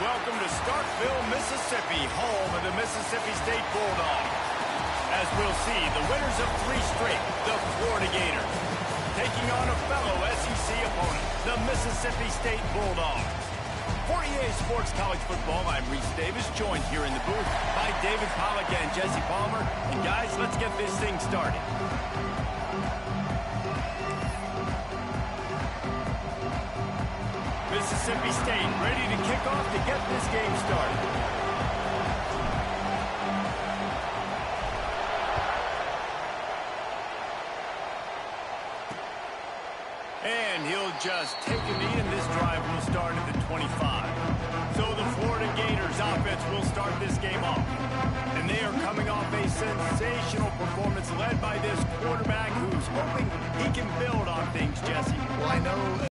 welcome to Starkville, Mississippi, home of the Mississippi State Bulldogs. As we'll see, the winners of 3 straight, the Florida Gators, taking on a fellow SEC opponent, the Mississippi State Bulldogs. For EA Sports College Football, I'm Reese Davis, joined here in the booth by David Pollack and Jesse Palmer. And guys, let's get this thing started. Mississippi State ready to kick off to get this game started. And he'll just take a knee, and this drive will start at the 25. So the Florida Gators offense will start this game off. And they are coming off a sensational performance led by this quarterback who's hoping he can build on things, Jesse. Well, I know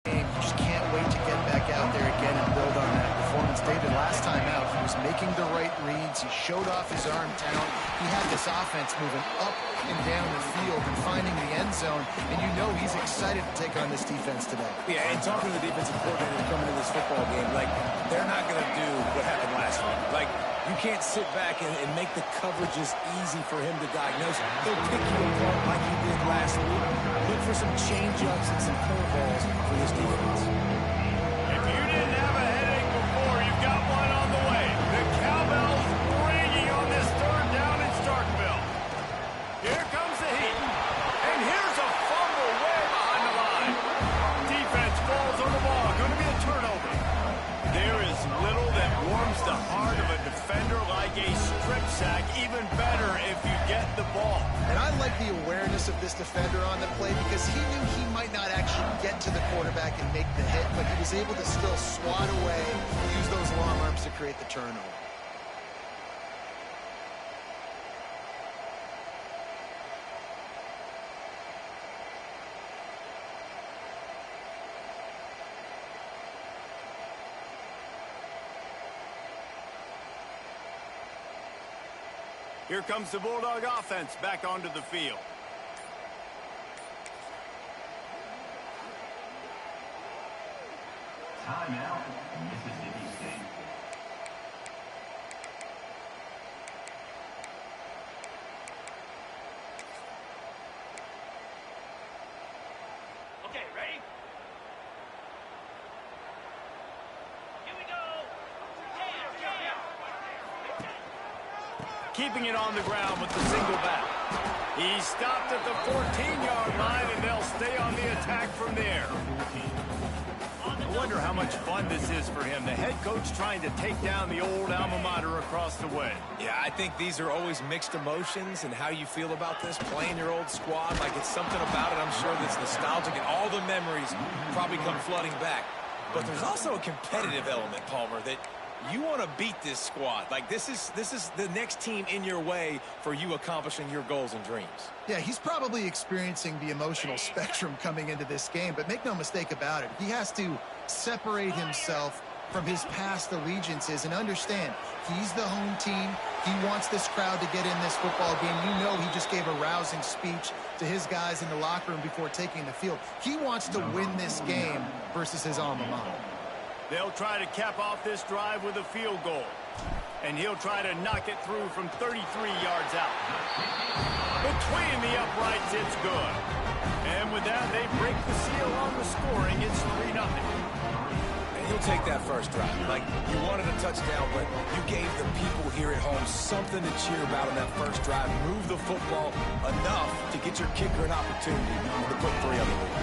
you just can't wait to get back out there again and build on that performance. David, last time out, he was making the right reads. He showed off his arm talent. He had this offense moving up and down the field and finding the end zone, and you know he's excited to take on this defense today. Yeah, and talking to the defensive coordinator coming into this football game, like, they're not going to do what happened last week. Like, you can't sit back and make the coverages easy for him to diagnose. He'll pick you apart like he did last week. Look for some change-ups and some curveballs for this defense. If you didn't have a headache before, you've got one on the way. The cowbell's ringing on this 3rd down in Starkville. Here comes the heat. And here's a fumble way behind the line. Defense falls on the ball. Going to be a turnover. There is little that warms the heart of a defender like a strip sack. Even better if you get the ball. And I like the awareness of this defender on the play because he knew he might not actually get to the quarterback and make the hit, but he was able to still swat away, use those long arms to create the turnover. Here comes the Bulldog offense back onto the field. Timeout, Mississippi State. Okay, ready? Here we go. Keeping it on the ground with the single back. He stopped at the 14-yard line, and they'll stay on the attack from there. I wonder how much fun this is for him. The head coach trying to take down the old alma mater across the way. Yeah, I think these are always mixed emotions and how you feel about this, playing your old squad. Like, it's something about it, I'm sure, that's nostalgic, and all the memories probably come flooding back. But there's also a competitive element, Palmer, that you want to beat this squad. Like, this is the next team in your way for you accomplishing your goals and dreams. Yeah, he's probably experiencing the emotional spectrum coming into this game, but make no mistake about it. He has to separate himself from his past allegiances and understand he's the home team. He wants this crowd to get in this football game. You know he just gave a rousing speech to his guys in the locker room before taking the field. He wants to win this game versus his alma mater. They'll try to cap off this drive with a field goal. And he'll try to knock it through from 33 yards out. Between the uprights, it's good. And with that, they break the seal on the scoring. It's 3-0. And he'll take that first drive. Like, you wanted a touchdown, but you gave the people here at home something to cheer about on that first drive. Move the football enough to get your kicker an opportunity to put 3 on the board.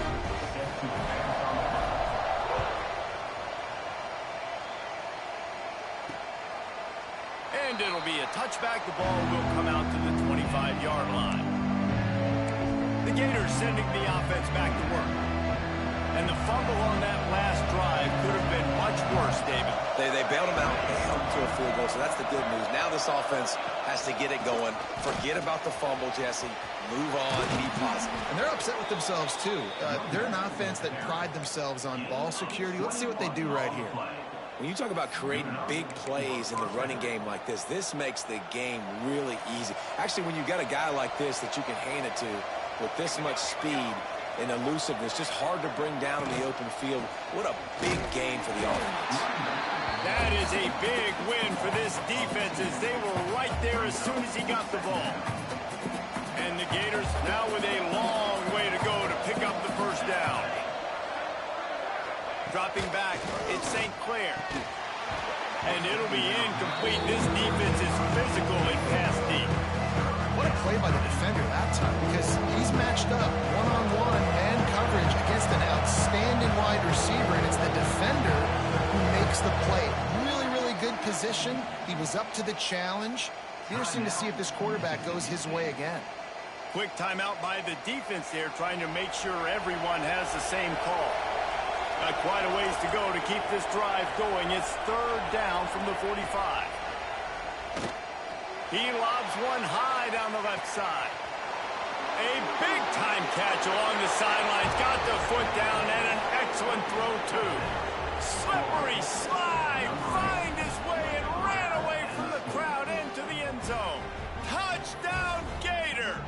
And it'll be a touchback. The ball will come out to the 25-yard line. The Gators sending the offense back to work. And the fumble on that last drive could have been much worse, David. They bailed him out. They held him to a field goal, so that's the good news. Now this offense has to get it going. Forget about the fumble, Jesse. Move on. Be positive. And they're upset with themselves, too. They're an offense that pride themselves on ball security. Let's see what they do right here. When you talk about creating big plays in the running game like this makes the game really easy. Actually, when you got a guy like this that you can hand it to with this much speed, and elusiveness. Just hard to bring down in the open field. What a big game for the offense. That is a big win for this defense as they were right there as soon as he got the ball. And the Gators now with a long way to go to pick up the first down. Dropping back, it's St. Clair. And it'll be incomplete. This defense is physical and pass deep. What a play by the defender that time, because he's matched up one-on-one man coverage against an outstanding wide receiver, and it's the defender who makes the play. Really, really good position. He was up to the challenge. Interesting to see if this quarterback goes his way again. Quick timeout by the defense there, trying to make sure everyone has the same call. Got quite a ways to go to keep this drive going. It's third down from the 45. He lobs one high down the left side. A big-time catch along the sidelines. Got the foot down and an excellent throw, too. Slippery slide. Find his way and ran away from the crowd into the end zone. Touchdown, Gators.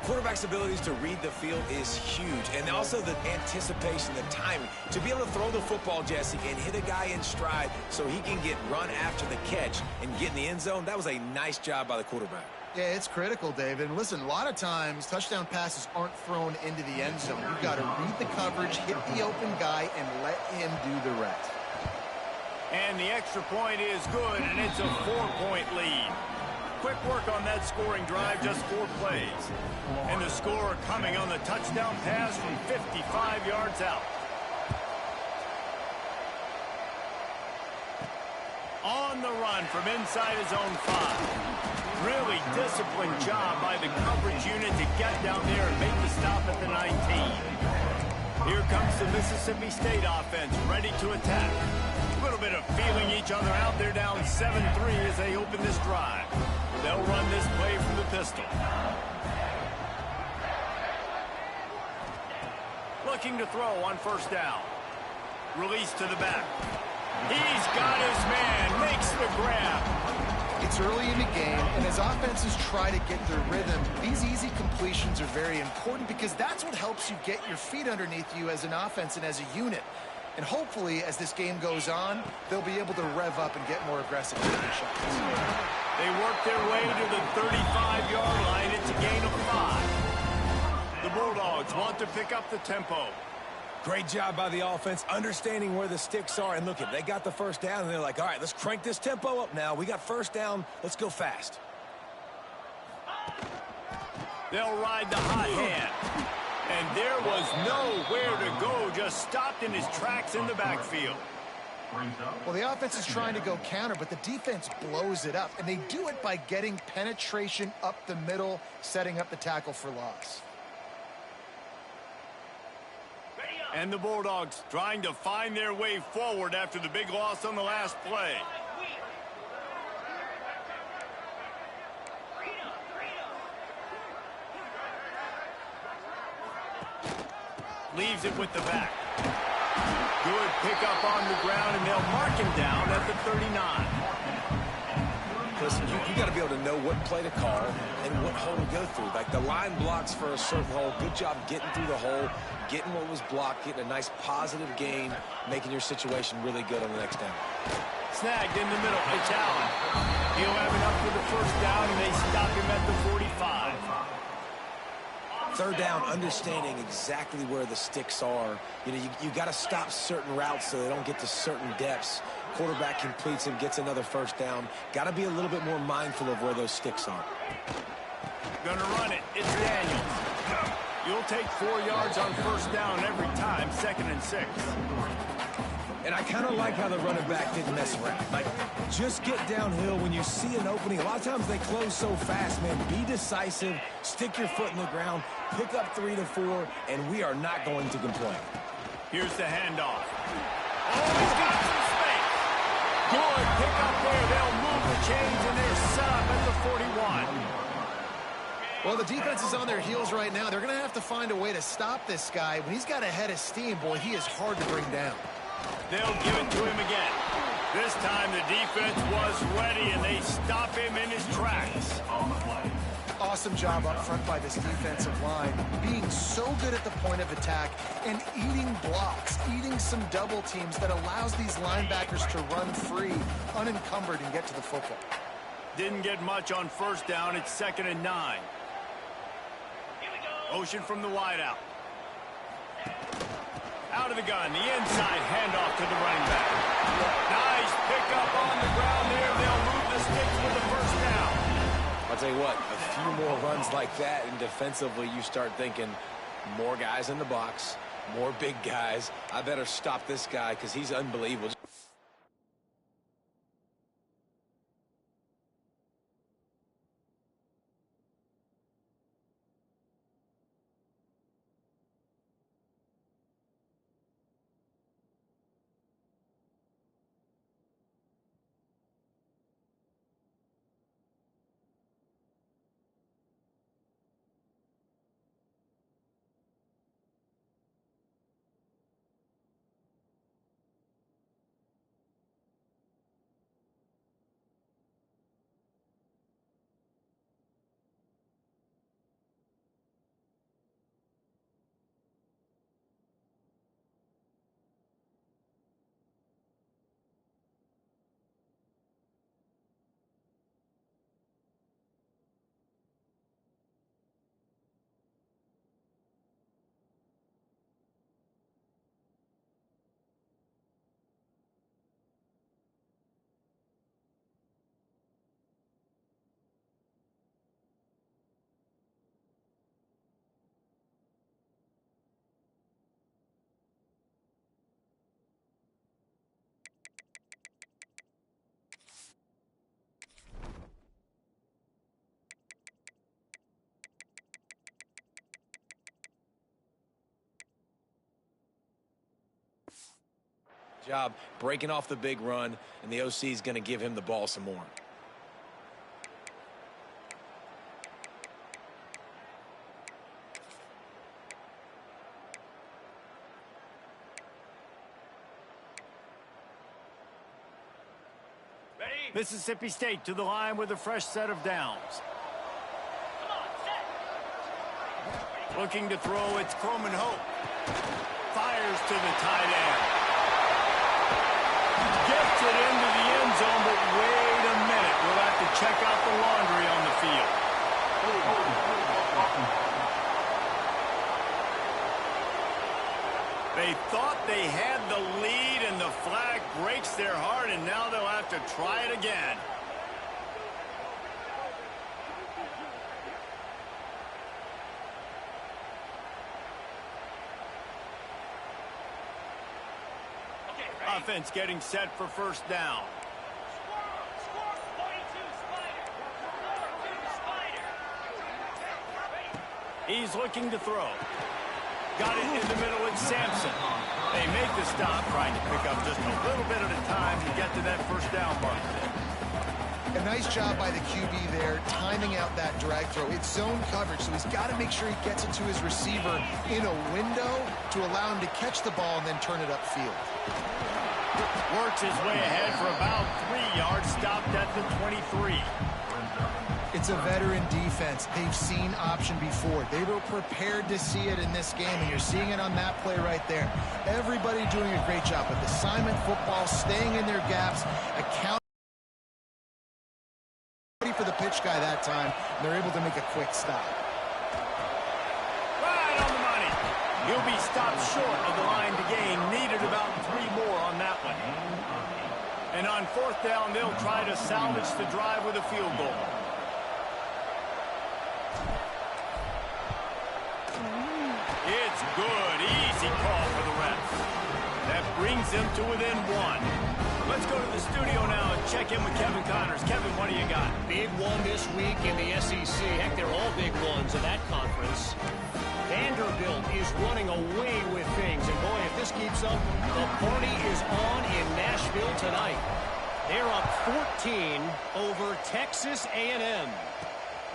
Quarterback's abilities to read the field is huge, and also the anticipation, the timing. To be able to throw the football, Jesse, and hit a guy in stride so he can get run after the catch and get in the end zone, that was a nice job by the quarterback. Yeah, it's critical, David. And listen, a lot of times touchdown passes aren't thrown into the end zone. You've got to read the coverage, hit the open guy, and let him do the rest. And the extra point is good, and it's a 4-point lead. Quick work on that scoring drive, just 4 plays. And the score coming on the touchdown pass from 55 yards out. On the run from inside his own 5. Really disciplined job by the coverage unit to get down there and make the stop at the 19. Here comes the Mississippi State offense, ready to attack. A little bit of feeling each other out. They're down 7-3 as they open this drive. They'll run this play from the pistol. Looking to throw on first down. Release to the back. He's got his man. Makes the grab. It's early in the game, and as offenses try to get their rhythm, these easy completions are very important because that's what helps you get your feet underneath you as an offense and as a unit. And hopefully, as this game goes on, they'll be able to rev up and get more aggressive with their shots. They work their way to the 35-yard line. It's a gain of 5. The Bulldogs want to pick up the tempo. Great job by the offense, understanding where the sticks are. And look, they got the first down, and they're like, all right, let's crank this tempo up now. We got first down. Let's go fast. They'll ride the hot hand. And there was nowhere to go, just stopped in his tracks in the backfield. Well, the offense is trying to go counter, but the defense blows it up. And they do it by getting penetration up the middle, setting up the tackle for loss. And the Bulldogs trying to find their way forward after the big loss on the last play. Leaves it with the back. Good pickup on the ground, and they'll mark him down at the 39. Listen, you got to be able to know what play to call and what hole to go through. Like the line blocks for a certain hole. Good job getting through the hole, getting what was blocked, getting a nice positive gain, making your situation really good on the next down. Snagged in the middle. It's Allen. He'll have enough for the first down, and they stop him at the 45. Third down, understanding exactly where the sticks are. You know, you got to stop certain routes so they don't get to certain depths. Quarterback completes him, gets another first down. Got to be a little bit more mindful of where those sticks are. Gonna run it. It's Daniels. You'll take 4 yards on first down every time, 2nd and 6. And I kind of like how the running back didn't mess around. Like, just get downhill when you see an opening. A lot of times they close so fast, man. Be decisive, stick your foot in the ground, pick up 3 to 4, and we are not going to complain. Here's the handoff. Oh, he's got some space. Good pick up there. They'll move the chains, and they're set up at the 41. Well, the defense is on their heels right now. They're going to have to find a way to stop this guy. When he's got a head of steam, boy, he is hard to bring down. They'll give it to him again. This time the defense was ready, and they stop him in his tracks. Awesome job up front by this defensive line, being so good at the point of attack and eating blocks, eating some double teams that allows these linebackers to run free, unencumbered, and get to the football. Didn't get much on first down. It's 2nd and 9. Here we go. Motion from the wideout. Out of the gun, the inside handoff to the running back. Nice pickup on the ground there. They'll move the sticks with the first down. I'll tell you what, a few more runs like that, and defensively you start thinking more guys in the box, more big guys. I better stop this guy because he's unbelievable. Job breaking off the big run, and the OC is going to give him the ball some more. Ready? Mississippi State to the line with a fresh set of downs. Come on, set. Looking to throw, it's Croman Hope. Fires to the tight end. Gets it into the end zone, but wait a minute. We'll have to check out the laundry on the field. They thought they had the lead, and the flag breaks their heart, and now they'll have to try it again. Offense getting set for first down. Squirrel, 42, Spider. 42, Spider. Ready? He's looking to throw. Got it in the middle with Sampson. They make the stop, trying to pick up just a little bit at a time to get to that first down mark. A nice job by the QB there, timing out that drag throw. It's zone coverage, so he's got to make sure he gets it to his receiver in a window to allow him to catch the ball and then turn it upfield. Works his way ahead for about 3 yards, stopped at the 23. It's a veteran defense. They've seen option before. They were prepared to see it in this game, and you're seeing it on that play right there. Everybody doing a great job with assignment football, staying in their gaps, account for the pitch guy that time, and they're able to make a quick stop. Right on the money. He'll be stopped short of the line to gain. Needed about 3 more on that one. And on fourth down, they'll try to salvage the drive with a field goal. It's good. Easy call for the refs. That brings them to within 1. Let's go to the studio now and check in with Kevin Connors. Kevin, what do you got? Big one this week in the SEC. Heck, they're all big ones in that conference. Vanderbilt is running away with things. And boy, if this keeps up, the party is on in Nashville tonight. They're up 14 over Texas A&M.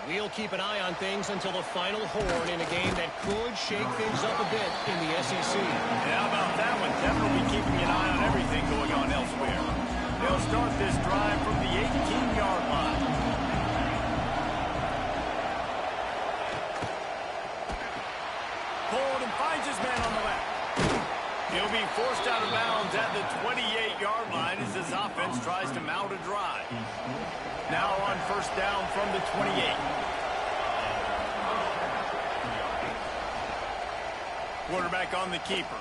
We'll keep an eye on things until the final horn in a game that could shake things up a bit in the SEC. And how about that one? Kevin will be keeping an eye on everything going on elsewhere. They'll start this drive from the 18-yard line. forced out of bounds at the 28-yard line as this offense tries to mount a drive. Now on first down from the 28. Quarterback on the keeper.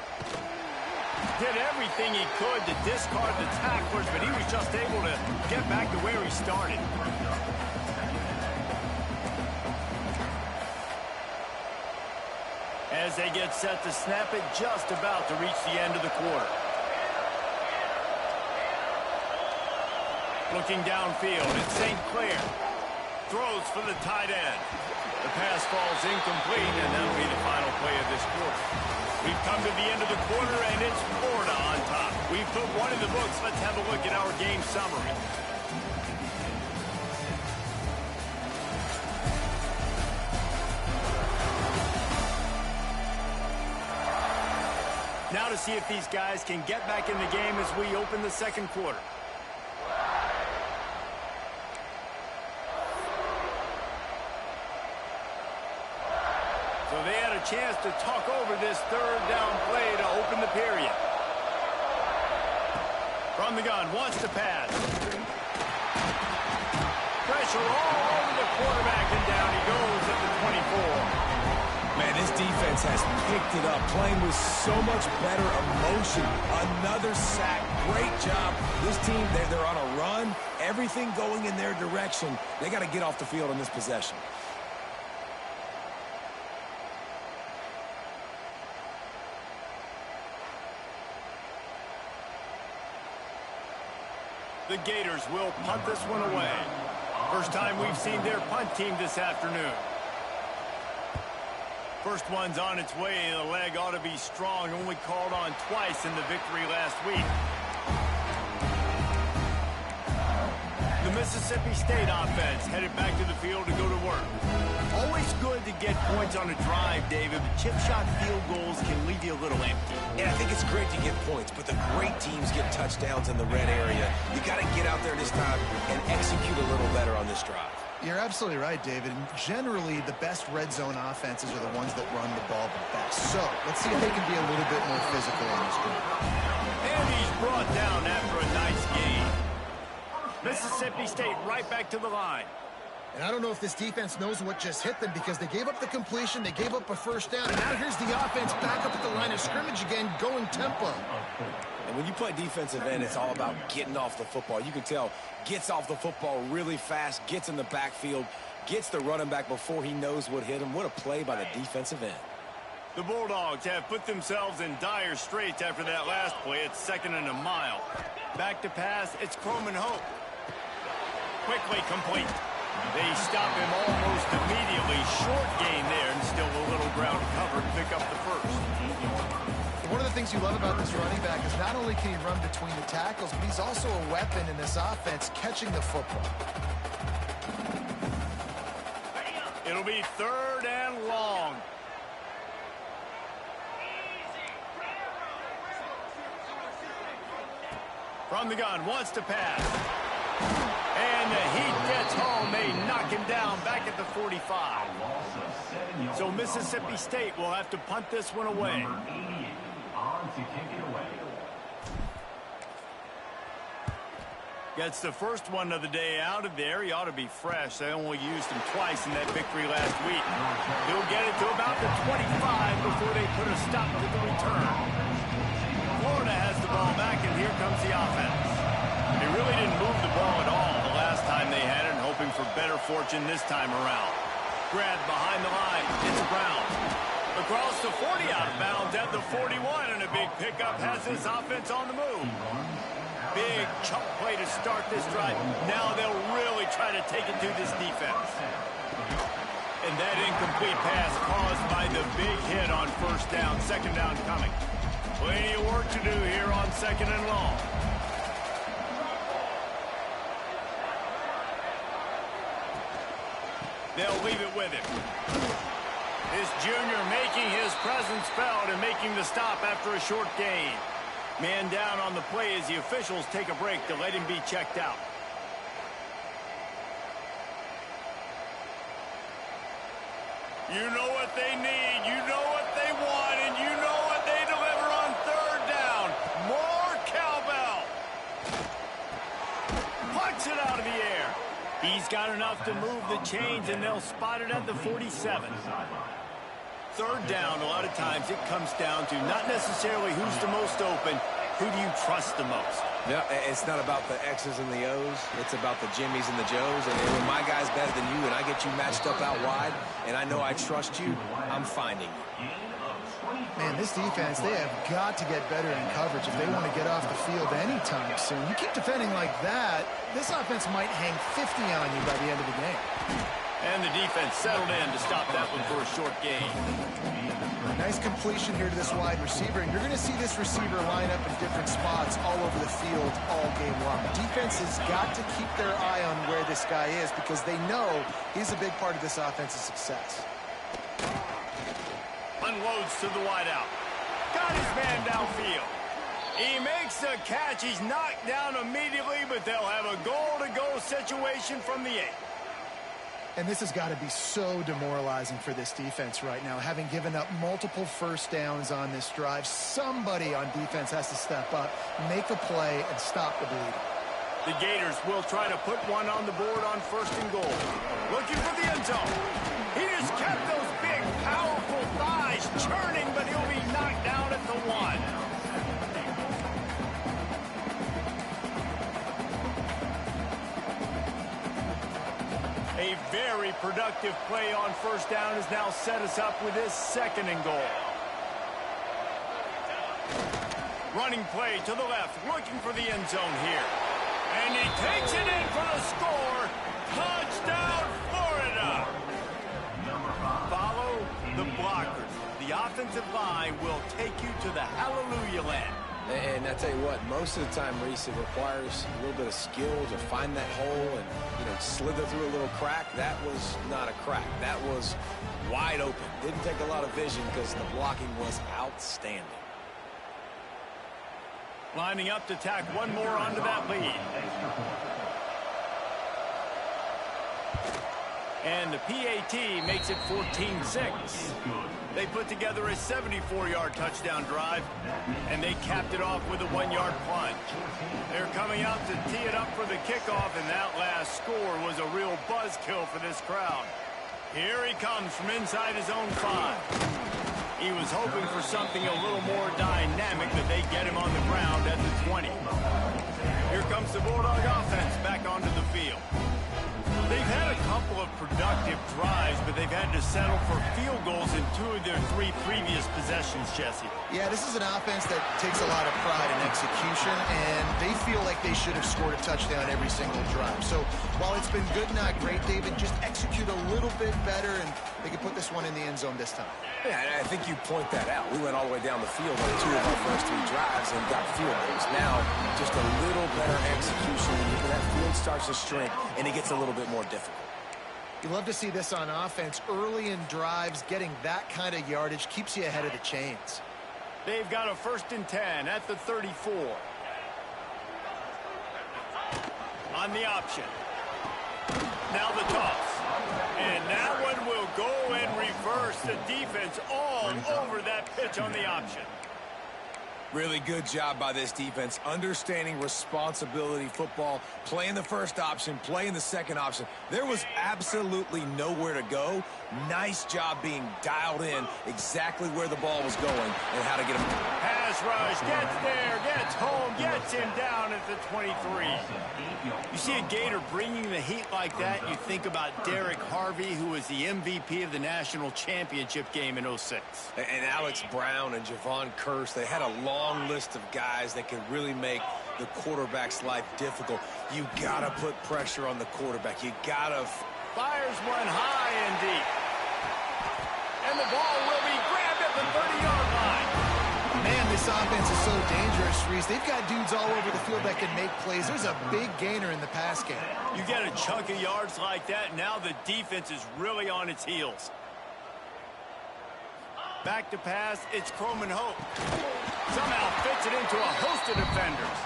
Did everything he could to discard the tacklers, but he was just able to get back to where he started. As they get set to snap it, just about to reach the end of the quarter. Looking downfield, it's St. Clair. Throws for the tight end. The pass falls incomplete, and that'll be the final play of this quarter. We've come to the end of the quarter, and it's Florida on top. We've put one in the books. Let's have a look at our game summary. Now to see if these guys can get back in the game as we open the second quarter. So they had a chance to talk over this third down play to open the period. From the gun, wants to pass. Pressure all over the quarterback, and down he goes at the 24. Man, this defense has picked it up, playing with so much better emotion. Another sack. Great job. This team, they're on a run. Everything going in their direction. They got to get off the field on this possession. The Gators will punt this one away. First time we've seen their punt team this afternoon. First one's on its way. The leg ought to be strong. Only called on twice in the victory last week. The Mississippi State offense headed back to the field to go to work. Always good to get points on a drive, David, but chip shot field goals can leave you a little empty. Yeah, I think it's great to get points, but the great teams get touchdowns in the red area. You got to get out there this time and execute a little better on this drive. You're absolutely right, David. Generally, the best red zone offenses are the ones that run the ball the best. So, let's see if they can be a little bit more physical on this drive. And he's brought down after a nice gain. Mississippi State right back to the line. And I don't know if this defense knows what just hit them because they gave up the completion, they gave up a first down, and now here's the offense back up at the line of scrimmage again, going tempo. And when you play defensive end, it's all about getting off the football. You can tell, gets off the football really fast, gets in the backfield, gets the running back before he knows what hit him. What a play by the defensive end. The Bulldogs have put themselves in dire straits after that last play. It's 2nd and a mile. Back to pass, it's Croman Hope. Quickly complete. They stop him almost immediately. Short gain there, and still a little ground cover to pick up the first. One of the things you love about this running back is not only can he run between the tackles, but he's also a weapon in this offense catching the football. It'll be 3rd and long. From the gun, wants to pass. And the heat gets home. They knock him down back at the 45. So Mississippi State will have to punt this one away. Gets the first one of the day out of there. He ought to be fresh. They only used him twice in that victory last week. He'll get it to about the 25 before they put a stop to the return. Florida has the ball back, and here comes the offense. They really didn't move the ball at all the last time they had it, and hoping for better fortune this time around. Grabbed behind the line. It's Brown. Across the 40 out of bounds at the 41, and a big pickup has this offense on the move. Big chunk play to start this drive. Now they'll really try to take it to this defense. And that incomplete pass caused by the big hit on first down. 2nd down coming. Plenty of work to do here on 2nd and long. They'll leave it with him. This junior making his presence felt and making the stop after a short gain. Man down on the play as the officials take a break to let him be checked out. You know what they need, you know what they want, and you know what they deliver on 3rd down. Chucks it out of the air. He's got enough to move the chains, and they'll spot it at the 47. Third down, a lot of times it comes down to not necessarily who's the most open, who do you trust the most? Yeah, it's not about the X's and the O's. It's about the Jimmies and the Joes. And when my guy's better than you and I get you matched up out wide and I know I trust you, I'm finding you. Man, this defense, they have got to get better in coverage if they want to get off the field anytime soon. You keep defending like that, this offense might hang 50 on you by the end of the game. And the defense settled in to stop that one for a short gain. Nice completion here to this wide receiver, and you're going to see this receiver line up in different spots all over the field all game long. Defense has got to keep their eye on where this guy is because they know he's a big part of this offense's success. Unloads to the wideout. Got his man downfield. He makes the catch. He's knocked down immediately, but they'll have a goal-to-go situation from the 8. And this has got to be so demoralizing for this defense right now. Having given up multiple first downs on this drive, somebody on defense has to step up, make a play, and stop the bleeding. The Gators will try to put one on the board on 1st and goal. Looking for the end zone. He just kept those big, powerful thighs churning, but he'll be knocked down at the 1. A very productive play on 1st down has now set us up with this 2nd and goal. Running play to the left, looking for the end zone here. And he takes it in for the score. Touchdown, Florida! Follow the blockers. The offensive line will take you to the hallelujah land. And I tell you what, most of the time, Reese, it requires a little bit of skill to find that hole and, slither through a little crack. That was not a crack. That was wide open. Didn't take a lot of vision because the blocking was outstanding. Lining up to tack one more onto that lead. And the PAT makes it 14-6. They put together a 74-yard touchdown drive, and they capped it off with a 1-yard plunge. They're coming out to tee it up for the kickoff, and that last score was a real buzzkill for this crowd. Here he comes from inside his own 5. He was hoping for something a little more dynamic, but they get him on the ground at the 20. Here comes the Bulldog offense back onto the field. They've had a couple of productive drives, but they've had to settle for field goals in 2 of their 3 previous possessions, Jesse. Yeah, this is an offense that takes a lot of pride in execution, and they feel like they should have scored a touchdown every single drive. So while it's been good, not great, David, just execute a little bit better, and they can put this one in the end zone this time. Yeah, I think you point that out. We went all the way down the field on 2 of our first 3 drives and got field goals. Now, just a little better execution. That field starts to shrink, and it gets a little bit more difficult. You love to see this on offense. Early in drives, getting that kind of yardage keeps you ahead of the chains. They've got a 1st and 10 at the 34. On the option. Now the toss. And that one will go and reverse. The defense all over that pitch on the option. Really good job by this defense, understanding responsibility football, playing the first option, playing the second option. There was absolutely nowhere to go. Nice job being dialed in exactly where the ball was going and how to get him. Pass rush, gets there, gets home, gets him down at the 23. You see a Gator bringing the heat like that, you think about Derek Harvey, who was the MVP of the national championship game in 06. And Alex Brown and Javon Curse, they had a long list of guys that could really make the quarterback's life difficult. You got to put pressure on the quarterback. You got to... Fires one high and deep. And the ball will be grabbed at the 30-yard line. Man, this offense is so dangerous, Reese. They've got dudes all over the field that can make plays. There's a big gainer in the pass game. You get a chunk of yards like that, now the defense is really on its heels. Back to pass, it's Croman Hope. Somehow fits it into a host of defenders.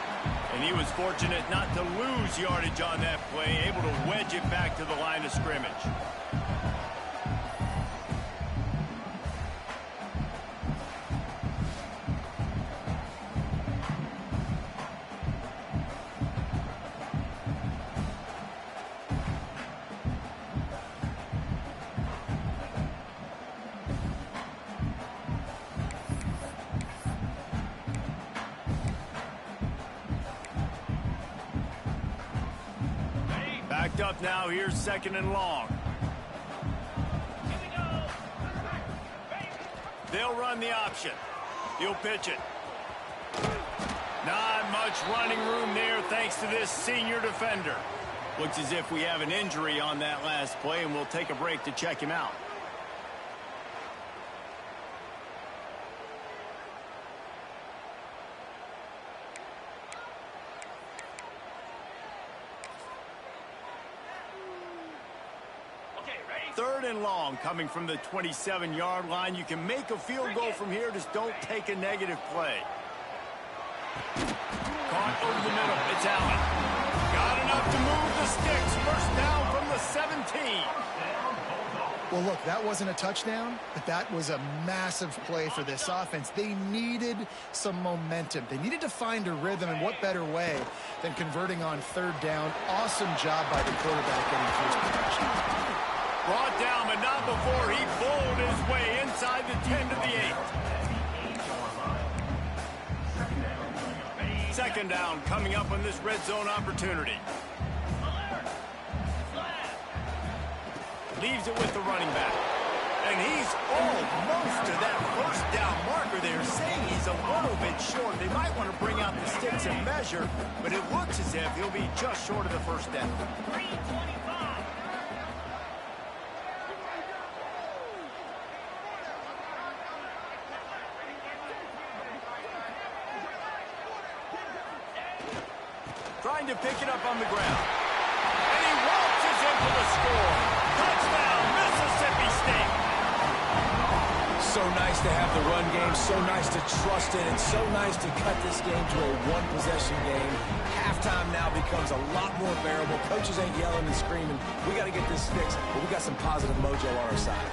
And he was fortunate not to lose yardage on that play, able to wedge it back to the line of scrimmage. Backed up now. Here's 2nd and long. Here we go. Ready. They'll run the option. He'll pitch it. Not much running room there thanks to this senior defender. Looks as if we have an injury on that last play, and we'll take a break to check him out. Okay, ready. 3rd and long coming from the 27-yard line. You can make a field goal from here, just don't take a negative play. Caught over the middle. It's Allen. Got enough to move the sticks. 1st down from the 17. Well, look, that wasn't a touchdown, but that was a massive play for this offense. They needed some momentum. They needed to find a rhythm, and what better way than converting on 3rd down. Awesome job by the quarterback getting first production. Brought down, but not before he bowled his way inside the 10 to the 8. 2nd down coming up on this red zone opportunity. Alert. Flag. Leaves it with the running back. And he's almost to that 1st down marker there, saying he's a little bit short. They might want to bring out the sticks and measure, but it looks as if he'll be just short of the 1st down. 325. Trying to pick it up on the ground. And he waltzes in for the score. Touchdown, Mississippi State. So nice to have the run game, so nice to trust it, and so nice to cut this game to a one-possession game. Halftime now becomes a lot more bearable. Coaches ain't yelling and screaming. We got to get this fixed, but we got some positive mojo on our side.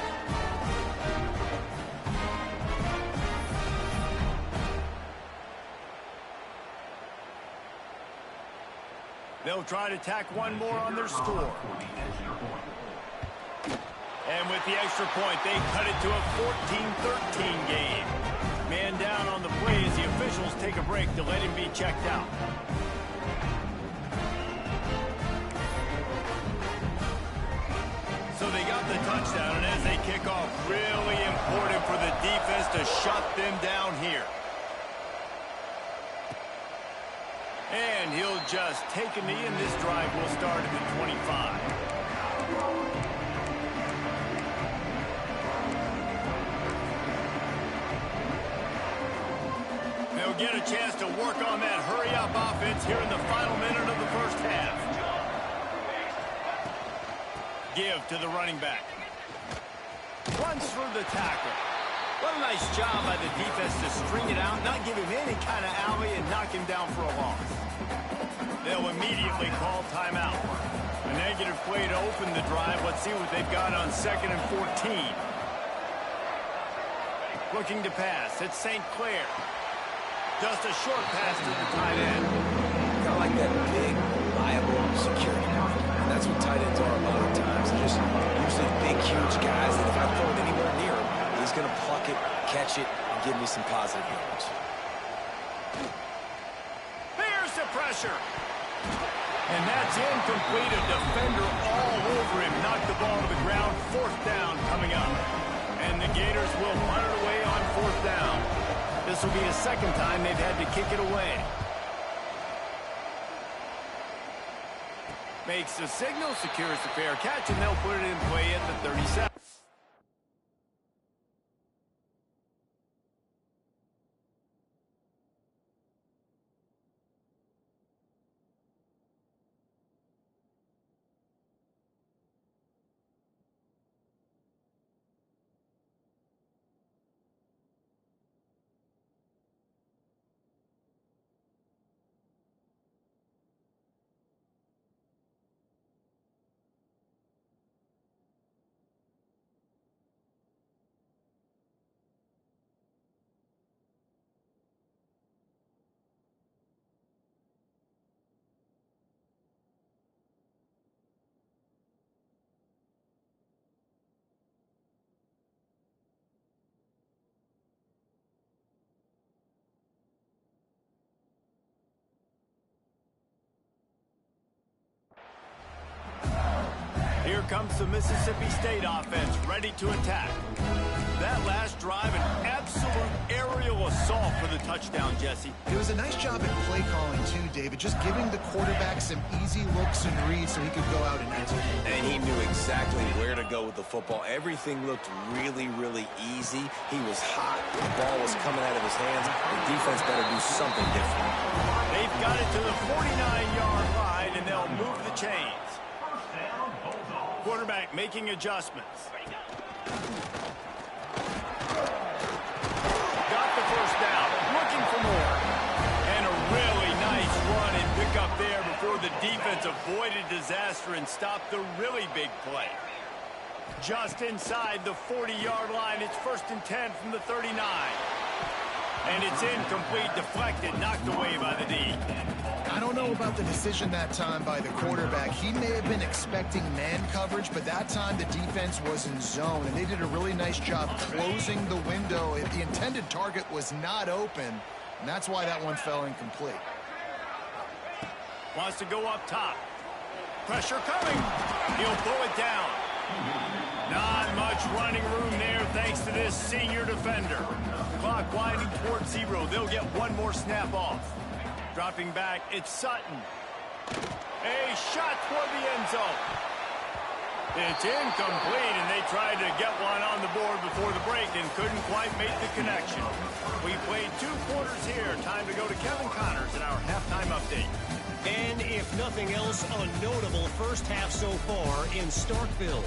They'll try to tack one more on their score. And with the extra point, they cut it to a 14-13 game. Man down on the play as the officials take a break to let him be checked out. So they got the touchdown, and as they kick off, really important for the defense to shut them down here. And he'll just take a knee, and this drive will start at the 25. They'll get a chance to work on that hurry-up offense here in the final minute of the 1st half. Give to the running back. Runs through the tackle. What a nice job by the defense to string it out, not give him any kind of alley, and knock him down for a loss. They'll immediately call timeout. A negative play to open the drive. Let's see what they've got on 2nd and 14. Looking to pass. It's St. Clair. Just a short pass to the tight end. Kind of like that big, reliable security blanket. And that's what tight ends are a lot of times. They're just usually big, huge guys that if I throw it anywhere near him, he's going to pluck it, catch it, and give me some positive yards. Here's the pressure. And that's incomplete. A defender all over him. Knocked the ball to the ground. 4th down coming up. And the Gators will punt it away on 4th down. This will be the 2nd time they've had to kick it away. Makes the signal, secures the fair catch, and they'll put it in play at the 37. Here comes the Mississippi State offense, ready to attack. That last drive, an absolute aerial assault for the touchdown, Jesse. It was a nice job at play calling, too, David, just giving the quarterback some easy looks and reads so he could go out and execute. And he knew exactly where to go with the football. Everything looked really, really easy. He was hot. The ball was coming out of his hands. The defense better do something different. They've got it to the 49-yard line, and they'll move the chains. Quarterback making adjustments. Got the first down, looking for more. And a really nice run and pick up there before the defense avoided disaster and stopped the really big play. Just inside the 40-yard line, it's 1st and 10 from the 39. And it's incomplete, deflected, knocked away by the D. I don't know about the decision that time by the quarterback. He may have been expecting man coverage, but that time the defense was in zone, and they did a really nice job closing the window. The intended target was not open, and that's why that one fell incomplete. Wants to go up top. Pressure coming. He'll pull it down. Not much running room there thanks to this senior defender. Clock winding towards 0. They'll get one more snap off. Dropping back, it's Sutton. A shot toward the end zone. It's incomplete, and they tried to get one on the board before the break and couldn't quite make the connection. We played 2 quarters here. Time to go to Kevin Connors in our halftime update. And if nothing else, a notable first half so far in Starkville.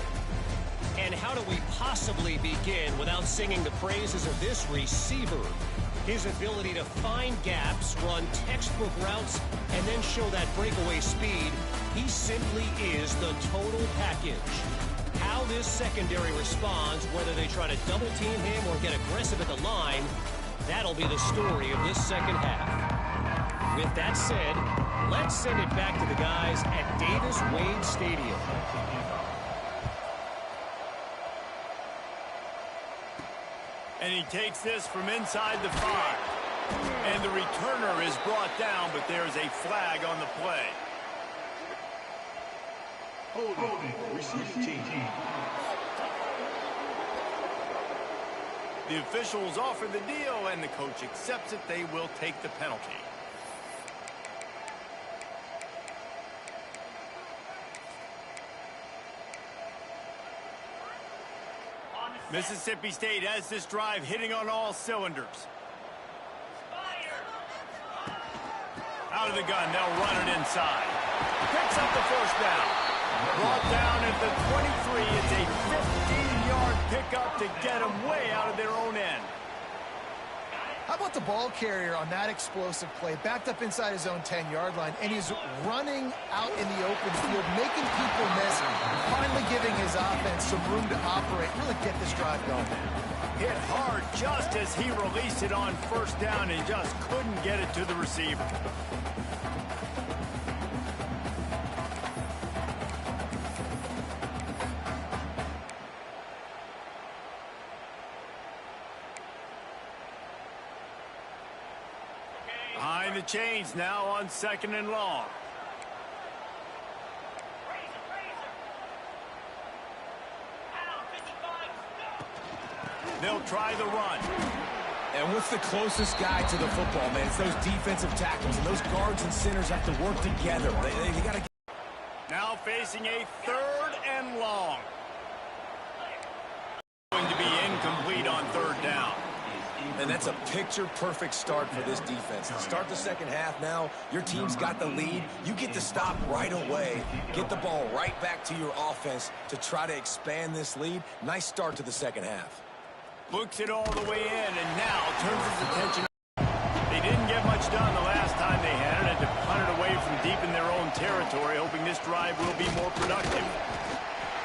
And how do we possibly begin without singing the praises of this receiver? His ability to find gaps, run textbook routes, and then show that breakaway speed, he simply is the total package. How this secondary responds, whether they try to double team him or get aggressive at the line, that'll be the story of this second half. With that said, let's send it back to the guys at Davis-Wade Stadium. And he takes this from inside the 5. And the returner is brought down, but there's a flag on the play. Holding, receiving team. The officials offer the deal, and the coach accepts it. They will take the penalty. Mississippi State has this drive hitting on all cylinders. Out of the gun, they'll run it inside. Picks up the first down. Brought down at the 23. It's a 15-yard pickup to get them way out of their own end. How about the ball carrier on that explosive play? Backed up inside his own 10-yard line, and he's running out in the open field, making people miss, finally giving his offense some room to operate, really get this drive going. Hit hard just as he released it on first down and just couldn't get it to the receiver. Behind the chains now on 2nd and long. They'll try the run. And what's the closest guy to the football, man? It's those defensive tackles, and those guards and centers have to work together. They got to. Now facing a 3rd and long. Going to be incomplete on 3rd down. And that's a picture-perfect start for this defense. To start the second half now, your team's got the lead. You get to stop right away, get the ball right back to your offense to try to expand this lead. Nice start to the second half. Looks it all the way in, and now turns his attention. They didn't get much done the last time they had it, and to punt it away from deep in their own territory, hoping this drive will be more productive.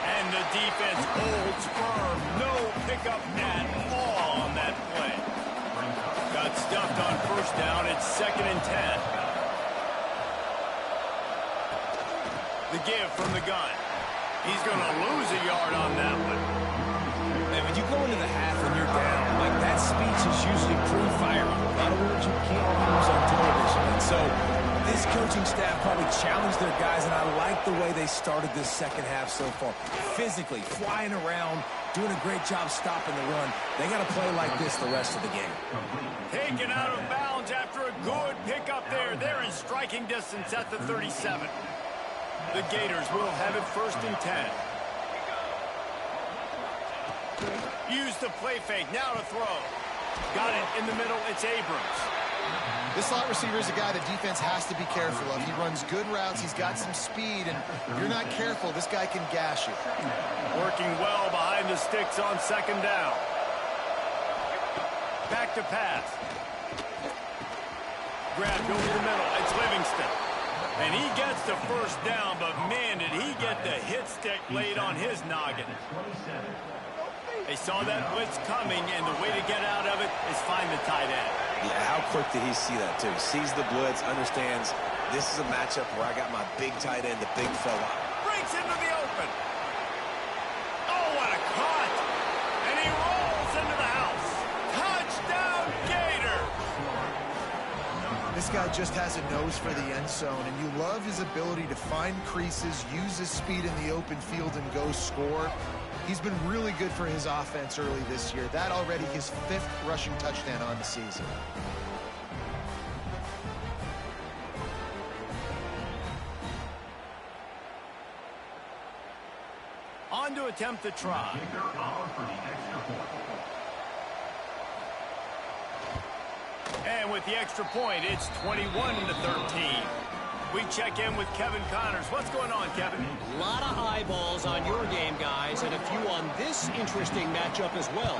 And the defense holds firm. No pickup at all on that play. Got stuffed on first down. It's 2nd and 10. The give from the gun. He's going to lose a yard on that one. And when you go into the half and you're down, like that speech is usually pretty fiery. A lot of words you can't use on television. And so This coaching staff probably challenged their guys, and I like the way they started this second half so far. Physically, flying around, doing a great job stopping the run. They got to play like this the rest of the game. Taken out of bounds after a good pickup there. They're in striking distance at the 37. The Gators will have it 1st and 10. Use the play fake. Now to throw. Got it in the middle. It's Abrams. This slot receiver is a guy the defense has to be careful of. He runs good routes. He's got some speed, and if you're not careful, this guy can gash you. Working well behind the sticks on 2nd down. Back to pass. Grabbed over the middle. It's Livingston. And he gets the 1st down, but man, did he get the hit stick laid on his noggin. They saw that blitz coming, and the way to get out of it is find the tight end. Yeah, how quick did he see that, too? Sees the blitz, understands this is a matchup where I got my big tight end, the big fella. Breaks into the open. Oh, what a cut. And he rolls into the house. Touchdown, Gator. This guy just has a nose for the end zone, and you love his ability to find creases, use his speed in the open field, and go score. He's been really good for his offense early this year. That already his 5th rushing touchdown on the season. On to attempt the try. And with the extra point, it's 21-13. We check in with Kevin Connors. What's going on, Kevin? A lot of eyeballs on your game, guys, and a few on this interesting matchup as well.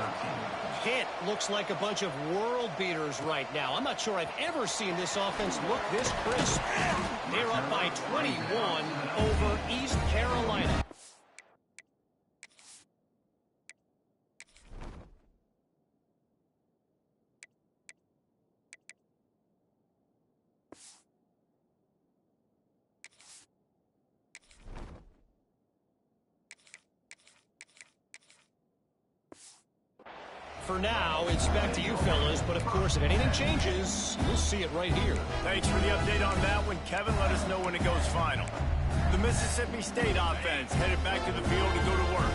It looks like a bunch of world beaters right now. I'm not sure I've ever seen this offense look this crisp. They're up by 21 over East Carolina. For now, it's back to you fellas, but of course, if anything changes, you'll see it right here. Thanks for the update on that one, Kevin. Let us know when it goes final. The Mississippi State offense headed back to the field to go to work.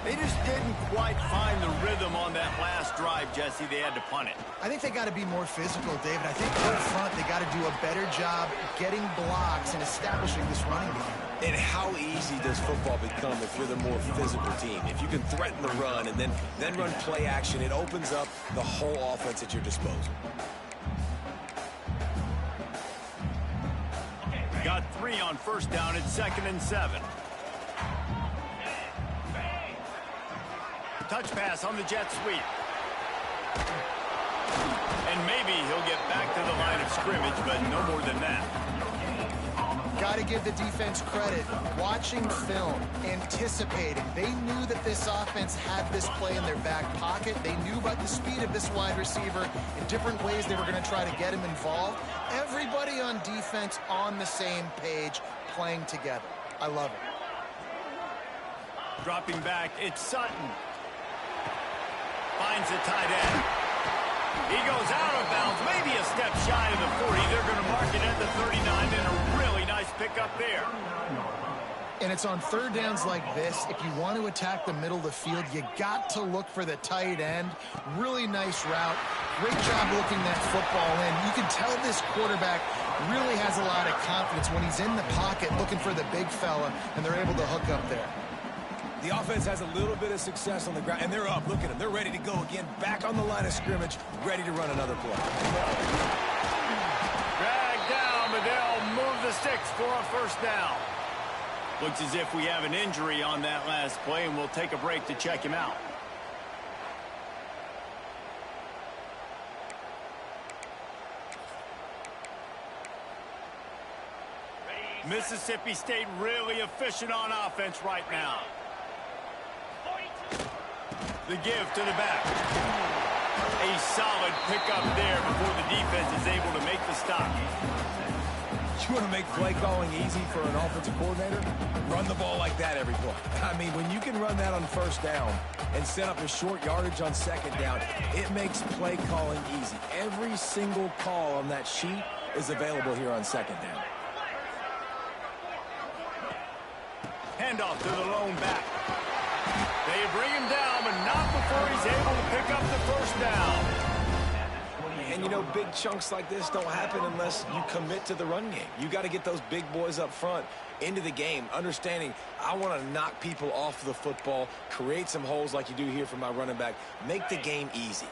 They just didn't quite find the rhythm on that last drive, Jesse. They had to punt it. I think they got to be more physical, David. I think up front they got to do a better job getting blocks and establishing this running game. And how easy does football become if you're the more physical team? If you can threaten the run and then run play action, it opens up the whole offense at your disposal. Got 3 on 1st down. It's 2nd and 7. Touch pass on the jet sweep. And maybe he'll get back to the line of scrimmage, but no more than that. Got to give the defense credit. Watching film, anticipating. They knew that this offense had this play in their back pocket. They knew about the speed of this wide receiver in different ways they were going to try to get him involved. Everybody on defense on the same page, playing together. I love it. Dropping back, it's Sutton. Finds the tight end. He goes out of bounds, maybe a step shy of the 40. They're going to mark it at the 39, and a really nice pickup there. And it's on 3rd downs like this. If you want to attack the middle of the field, you got to look for the tight end. Really nice route. Great job looking that football in. You can tell this quarterback really has a lot of confidence when he's in the pocket looking for the big fella, and they're able to hook up there. The offense has a little bit of success on the ground, and they're up. Look at them. They're ready to go again. Back on the line of scrimmage, ready to run another play. Dragged down, but they'll move the sticks for a 1st down. Looks as if we have an injury on that last play, and we'll take a break to check him out. Mississippi State really efficient on offense right now. The give to the back. A solid pickup there before the defense is able to make the stop. You want to make play calling easy for an offensive coordinator? Run the ball like that every play. I mean, when you can run that on 1st down and set up a short yardage on 2nd down, it makes play calling easy. Every single call on that sheet is available here on second down. Handoff to the lone back. They bring him down, but not before he's able to pick up the first down. And, you know, big chunks like this don't happen unless you commit to the run game. You got to get those big boys up front into the game, understanding I want to knock people off the football, create some holes like you do here for my running back, make the game easy.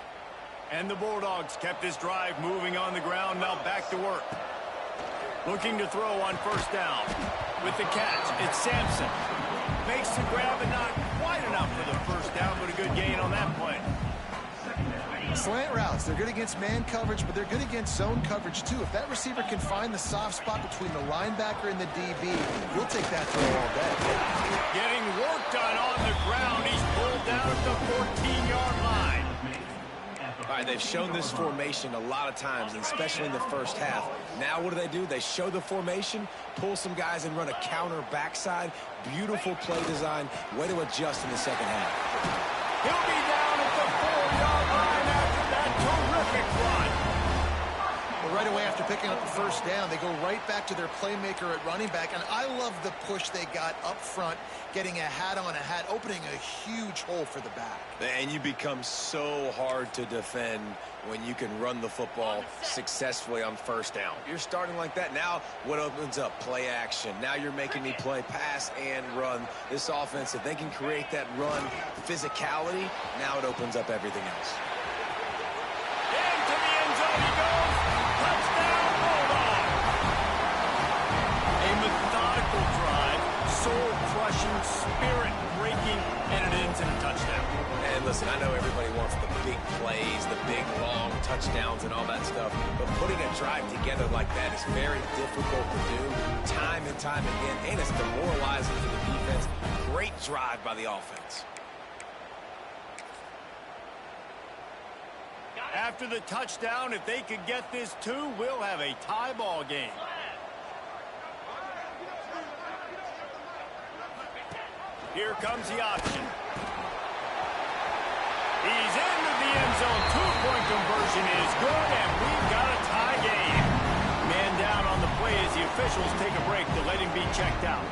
And the Bulldogs kept this drive moving on the ground, now back to work. Looking to throw on first down. With the catch, it's Sampson. Makes the grab and not quite enough for the first down, but a good gain on that play. Slant routes, they're good against man coverage, but they're good against zone coverage too. If that receiver can find the soft spot between the linebacker and the DB, he'll take that throw all day. Getting work done on the ground. He's pulled down at the 14-yard line. All right, they've shown this formation a lot of times, and especially in the first half. Now what do? They show the formation, pull some guys and run a counter backside. Beautiful play design. Way to adjust in the second half. He'll be down at the 4-yard line after that terrific run. Well, right away after picking up the first down, they go right back to their playmaker at running back, and I love the push they got up front, getting a hat on a hat, opening a huge hole for the back. And you become so hard to defend when you can run the football successfully on first down. You're starting like that. Now what opens up? Play action. Now you're making me play pass and run. This offense, if they can create that run physicality, now it opens up everything else. Into the end zone he goes. Touchdown, Bulldog. A methodical drive, soul-crushing, spirit-breaking, and it ends in a touchdown. And listen, I know everybody wants the big plays, the big, long touchdowns and all that stuff, but putting a drive together like that is very difficult to do time and time again, and it's demoralizing for the defense. Great drive by the offense. After the touchdown, if they could get this too, we'll have a tie ball game. Here comes the option. He's into the end zone. Two-point conversion is good, and we've got a tie game. Man down on the play as the officials take a break to let him be checked out.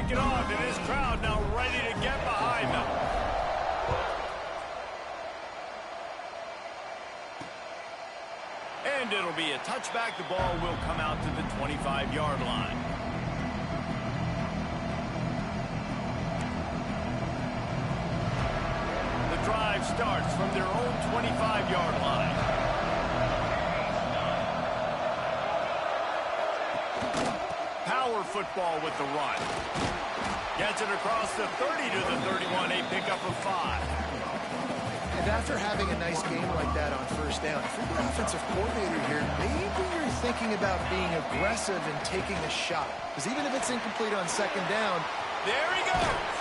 kick it off, and his crowd now ready to get behind them. And it'll be a touchback. The ball will come out to the 25-yard line. The drive starts from their own 25-yard line. Power football with the run. Gets it across the 30 to the 31, a pickup of 5. And after having a nice game like that on first down, if you're the offensive coordinator here, maybe you're thinking about being aggressive and taking a shot. Because even if it's incomplete on second down, there he goes.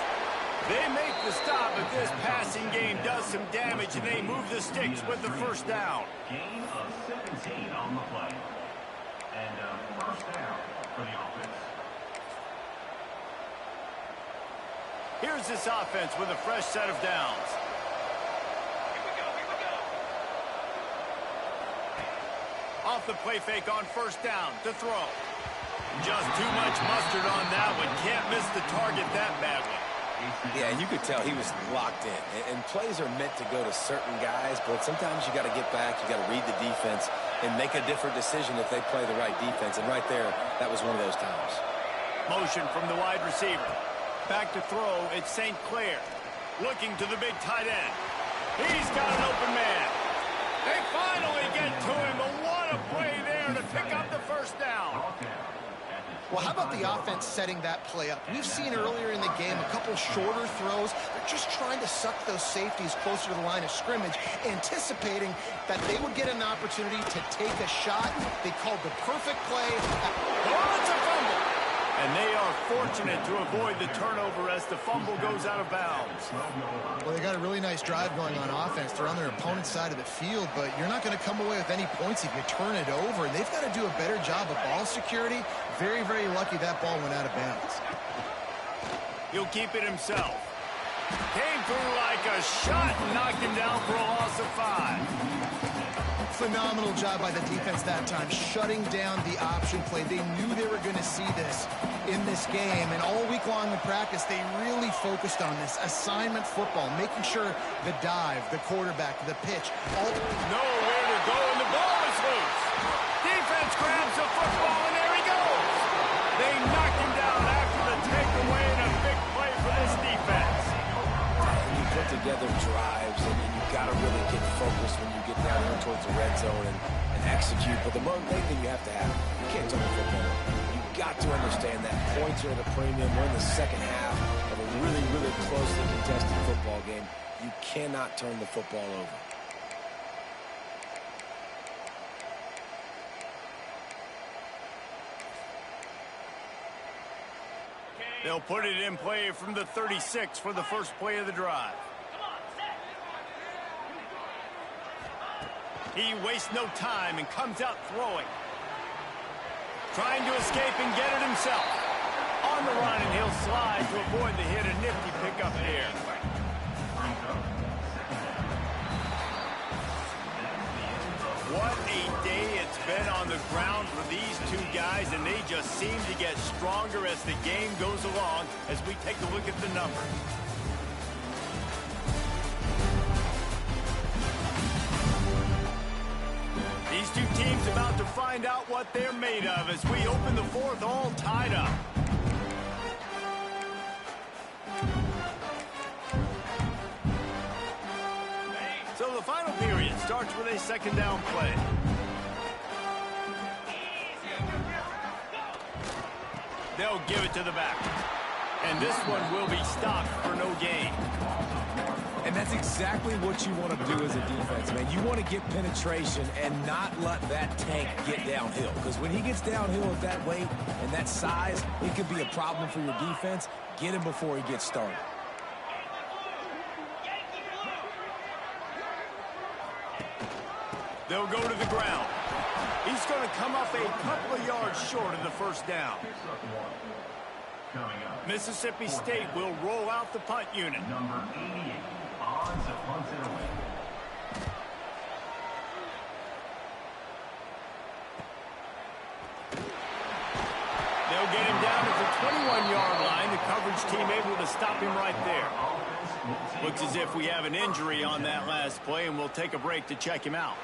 They make the stop, but this passing game does some damage, and they move the sticks with the first down. Gain of 17 on the play. And first down for the offense. Here's this offense with a fresh set of downs. Off the play fake on first down to throw. Just too much mustard on that one. Can't miss the target that badly. Yeah, and you could tell he was locked in. And plays are meant to go to certain guys, but sometimes you got to get back, you got to read the defense, and make a different decision if they play the right defense. And right there, that was one of those times. Motion from the wide receiver. Back to throw, it's St. Clair. Looking to the big tight end. He's got an open man. They finally get to him, but what a play there to pick up the first down. well, how about the offense setting that play up? We've seen earlier in the game a couple shorter throws. They're just trying to suck those safeties closer to the line of scrimmage, anticipating that they would get an opportunity to take a shot. They called the perfect play. Oh, it's a fumble. And they are fortunate to avoid the turnover as the fumble goes out of bounds. Well, they got a really nice drive going on offense. They're on their opponent's side of the field, but you're not going to come away with any points if you turn it over. And they've got to do a better job of ball security. Very, very lucky that ball went out of bounds. He'll keep it himself. Came through like a shot and knocked him down for a loss of 5. Phenomenal job by the defense that time, shutting down the option play. They knew they were going to see this in this game, and all week long in practice, they really focused on this assignment football, making sure the dive, the quarterback, the pitch, all... Nowhere to go, and the ball is loose. Defense grabs the football, and there he goes. They knocked him down after the takeaway, and a big play for this defense. You put together drives, and you got to really get focused when you get down here towards the red zone and execute. But the main thing you have to have, you can't turn the football. You got to understand that points are at a premium. We're in the second half of a really, really closely contested football game. You cannot turn the football over. They'll put it in play from the 36 for the first play of the drive. He wastes no time and comes out throwing. Trying to escape and get it himself. On the run, and he'll slide to avoid the hit. A nifty pickup here. What a day it's been on the ground for these two guys, and they just seem to get stronger as the game goes along as we take a look at the numbers. These two teams about to find out what they're made of as we open the fourth all tied up. So the final period starts with a second down play. They'll give it to the back. And this one will be stopped for no gain. And that's exactly what you want to do as a defense, man. You want to get penetration and not let that tank get downhill. Because when he gets downhill at that weight and that size, it could be a problem for your defense. Get him before he gets started. They'll go to the ground. He's going to come up a couple of yards short of the first down. Mississippi State will roll out the punt unit. Number 88, odds of punt it away. They'll get him down at the 21-yard line. The coverage team able to stop him right there. Looks as if we have an injury on that last play, and we'll take a break to check him out.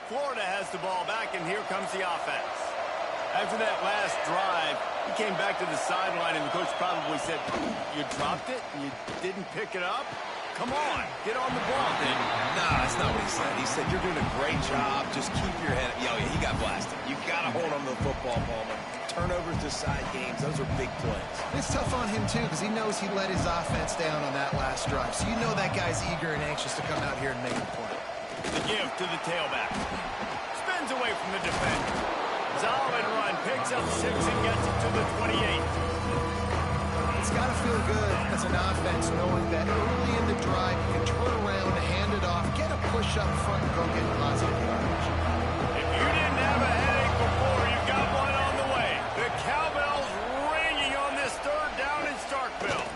Florida has the ball back, and here comes the offense. After that last drive, he came back to the sideline, and the coach probably said, "You dropped it? You didn't pick it up? Come on, get on the ball, then." Nah, that's not what he said. He said, "You're doing a great job. Just keep your head up." Yeah, he got blasted. You got to hold on to the football, Palmer. Turnovers decide games. Those are big plays. It's tough on him, too, because he knows he let his offense down on that last drive. So you know that guy's eager and anxious to come out here and make a play. The give to the tailback. Spins away from the defender. Solid run. Picks up 6 and gets it to the 28. It's got to feel good as an offense knowing that early in the drive you can turn around, hand it off, get a push up front, and go get positive yardage. If you didn't have a headache before, you've got one on the way. The cowbell's ringing on this third down in Starkville.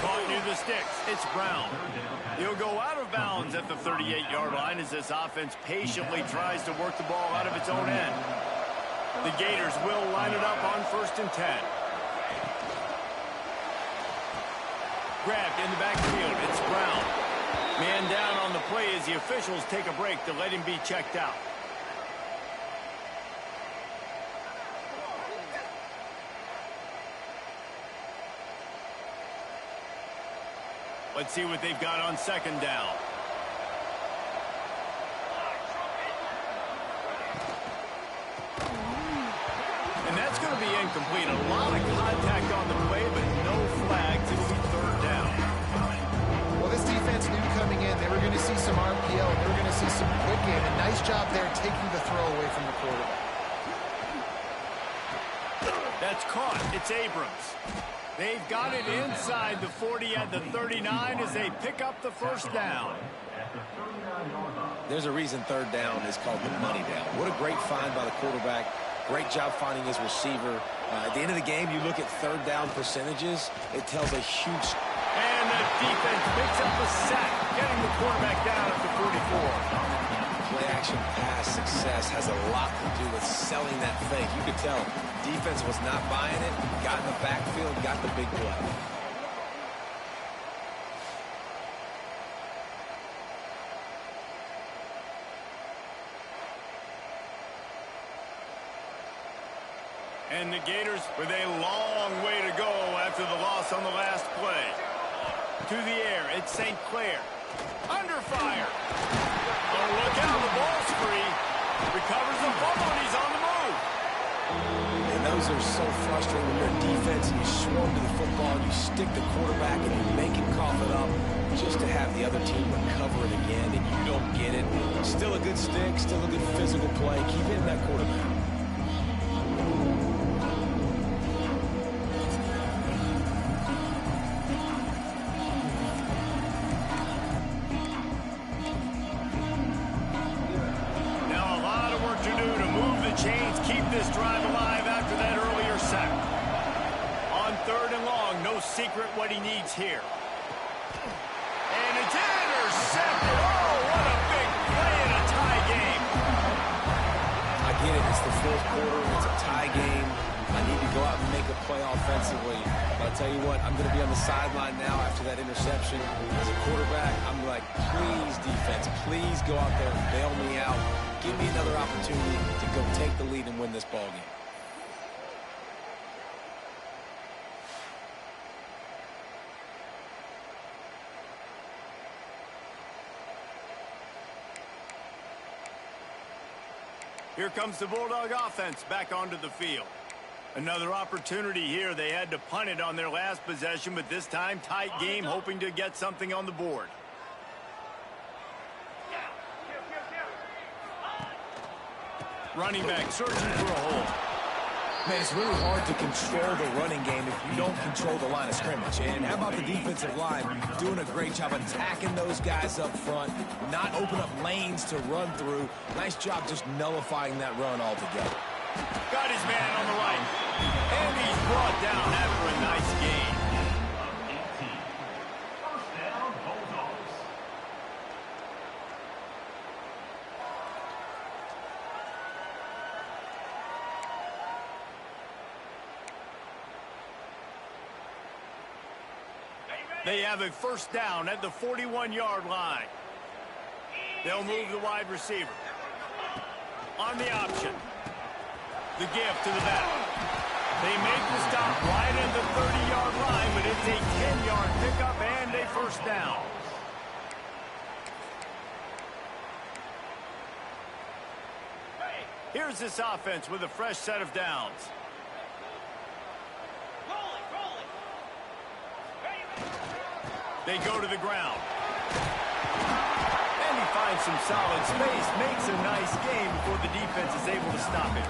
Caught near the sticks. It's Brown. He'll go out of bounds at the 38-yard line as this offense patiently tries to work the ball out of its own end. The Gators will line it up on 1st and 10. Grabbed in the backfield. It's Brown. Man down on the play as the officials take a break to let him be checked out. Let's see what they've got on 2nd down. And that's going to be incomplete. A lot of contact on the play, but no flags. It'll be 3rd down. Well, this defense knew coming in they were going to see some RPO, and they were going to see some quick game. And nice job there taking the throw away from the quarterback. That's caught. It's Abrams. They've got it inside the 40 at the 39 as they pick up the 1st down. There's a reason 3rd down is called the money down. What a great find by the quarterback. Great job finding his receiver. At the end of the game, you look at 3rd down percentages. It tells a huge... And the defense picks up a sack, getting the quarterback down at the 44. Play-action pass success has a lot to do with selling that fake. You could tell defense was not buying it, got in the backfield, got the big play. And the Gators with a long way to go after the loss on the last play. To the air, it's St. Clair. Under fire. Oh, look out, the ball's free. Recovers the fumble, and he's on the move. And those are so frustrating when you're in defense and you swarm to the football, you stick the quarterback and you make him cough it up just to have the other team recover it again, and you don't get it. Still a good stick, still a good physical play. Keep hitting that quarterback. This drive alive after that earlier sack. On 3rd and long, no secret what he needs here. And it's intercepted. Oh, what a big play in a tie game. I get it. It's the 4th quarter. It's a tie game. I need to go out and make a play offensively. But I'll tell you what, I'm going to be on the sideline now after that interception. As a quarterback, I'm like, please, defense, please go out there and bail me out. Give me another opportunity to go take the lead and win this ball game. Here comes the Bulldog offense back onto the field. Another opportunity here. They had to punt it on their last possession, but this time tight game, hoping to get something on the board. Running back searching for a hole. Man, it's really hard to control the running game if you don't control the line of scrimmage. And how about the defensive line doing a great job attacking those guys up front, not open up lanes to run through. Nice job just nullifying that run altogether. Got his man on the right. And he's brought down after a nice gain. They have a first down at the 41-yard line. They'll move the wide receiver. On the option. The give to the back. They make the stop right at the 30-yard line, but it's a 10-yard pickup and a first down. Here's this offense with a fresh set of downs. They go to the ground. And he finds some solid space, makes a nice game before the defense is able to stop him.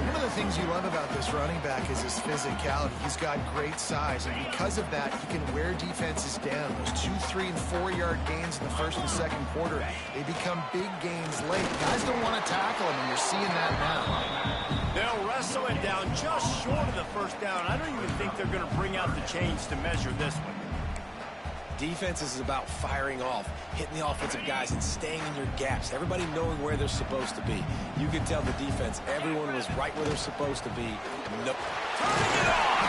One of the things you love about this running back is his physicality. He's got great size, and because of that, he can wear defenses down. Those 2-, 3-, and 4-yard gains in the first and second quarter, they become big gains late. Guys don't want to tackle him, and you're seeing that now. They'll wrestle it down just short of the first down. I don't even think they're going to bring out the chains to measure this one. Defense is about firing off, hitting the offensive guys, and staying in your gaps. Everybody knowing where they're supposed to be. You can tell the defense, everyone was right where they're supposed to be. Nope. Turning it on!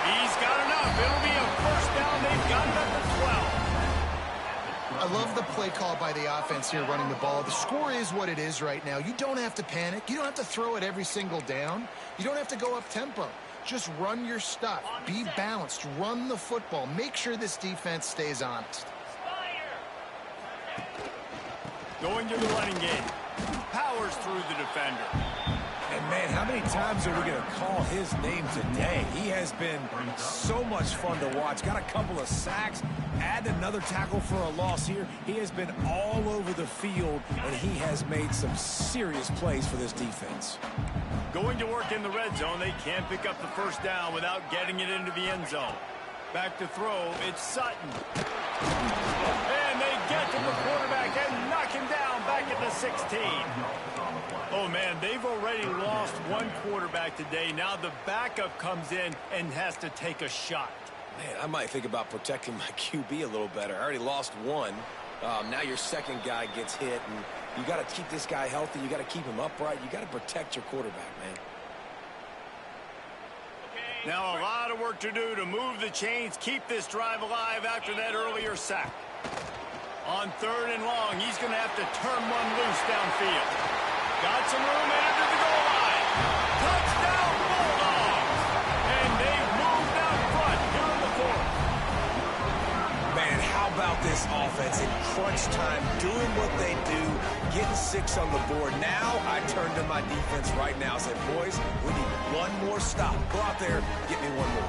He's got enough. It'll be a first down. They've got it at the 12. I love the play call by the offense here running the ball. The score is what it is right now. You don't have to panic. You don't have to throw it every single down. You don't have to go up tempo. Just run your stuff. Be balanced. Run the football. Make sure this defense stays honest. Going to the running game. Powers through the defender. And, man, how many times are we going to call his name today? He has been so much fun to watch. Got a couple of sacks. Add another tackle for a loss here. He has been all over the field, and he has made some serious plays for this defense. Going to work in the red zone. They can't pick up the first down without getting it into the end zone. Back to throw. It's Sutton. And they get to the quarterback and knock him down back at the 16. Oh, man, they've already lost one quarterback today. Now the backup comes in and has to take a shot. Man, I might think about protecting my QB a little better. I already lost one. Now your second guy gets hit, and you got to keep this guy healthy. You got to keep him upright. You got to protect your quarterback, man. Now a lot of work to do to move the chains, keep this drive alive after that earlier sack. On 3rd and long, he's going to have to turn one loose downfield. Got some room and into the goal line. Touchdown, Bulldogs! And they've moved out front here in the 4th. Man, how about this offense in crunch time, doing what they do, getting 6 on the board. Now I turn to my defense right now and say, boys, we need one more stop. Go out there, get me one more.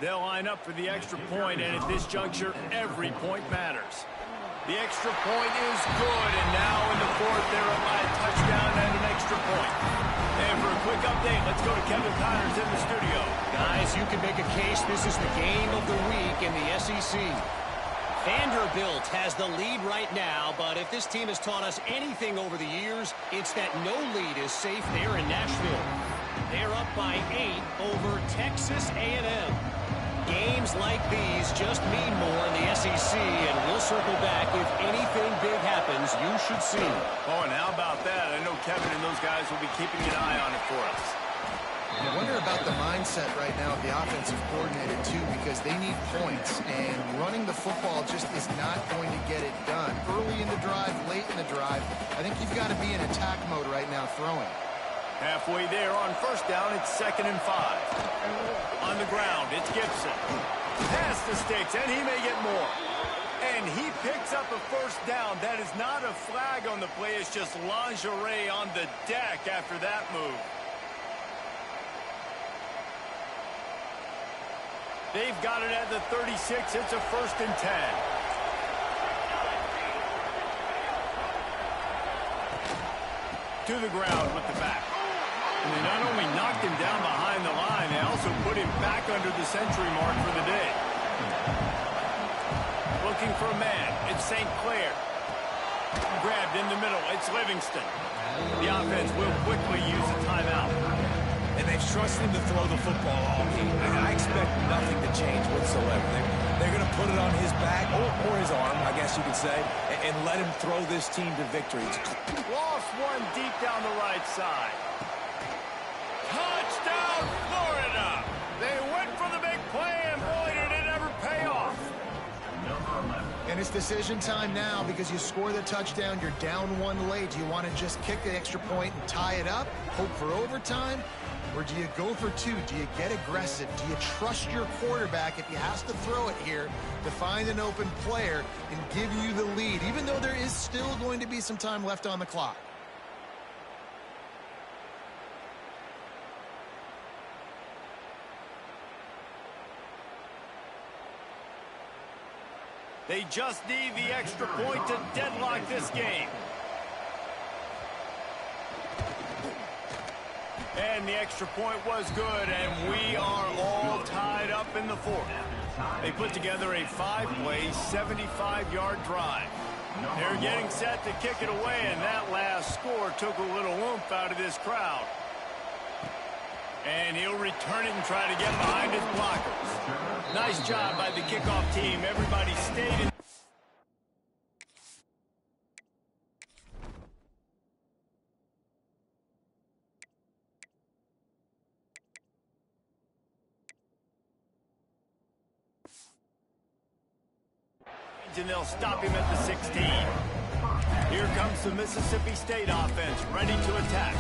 They'll line up for the extra point, and at this juncture, every point matters. The extra point is good, and now in the 4th, they're up by a touchdown and an extra point. And for a quick update, let's go to Kevin Connors in the studio. Guys, you can make a case this is the game of the week in the SEC. Vanderbilt has the lead right now, but if this team has taught us anything over the years, it's that no lead is safe there in Nashville. They're up by 8 over Texas A&M. Games like these just mean more in the SEC, and we'll circle back if anything big happens you should see. Oh, and how about that? I know Kevin and those guys will be keeping an eye on it for us. I wonder about the mindset right now of the offensive coordinator, too, because they need points, and running the football just is not going to get it done. Early in the drive, late in the drive, I think you've got to be in attack mode right now throwing. Halfway there on first down, it's 2nd and 5. On the ground, it's Gibson. Pass the sticks, and he may get more. And he picks up a first down. That is not a flag on the play. It's just lingerie on the deck after that move. They've got it at the 36. It's a 1st and 10. To the ground with the back. And they not only knocked him down behind the line, they also put him back under the century mark for the day. Looking for a man. It's St. Clair. Grabbed in the middle. It's Livingston. The offense will quickly use a timeout. And they've trusted him to throw the football all game. And I expect nothing to change whatsoever. They're going to put it on his back, or his arm, I guess you could say, and let him throw this team to victory. Lost one deep down the right side. Touchdown, Florida! They went for the big play, and boy, did it ever pay off. And it's decision time now because you score the touchdown, you're down one late. Do you want to just kick the extra point and tie it up, hope for overtime? Or do you go for two? Do you get aggressive? Do you trust your quarterback if he has to throw it here to find an open player and give you the lead, even though there is still going to be some time left on the clock? They just need the extra point to deadlock this game. And the extra point was good, and we are all tied up in the fourth. They put together a 5-play, 75-yard drive. They're getting set to kick it away, and that last score took a little oomph out of this crowd. And he'll return it and try to get behind his blockers. Nice job by the kickoff team. Everybody stayed in. And they'll stop him at the 16. Here comes the Mississippi State offense, ready to attack.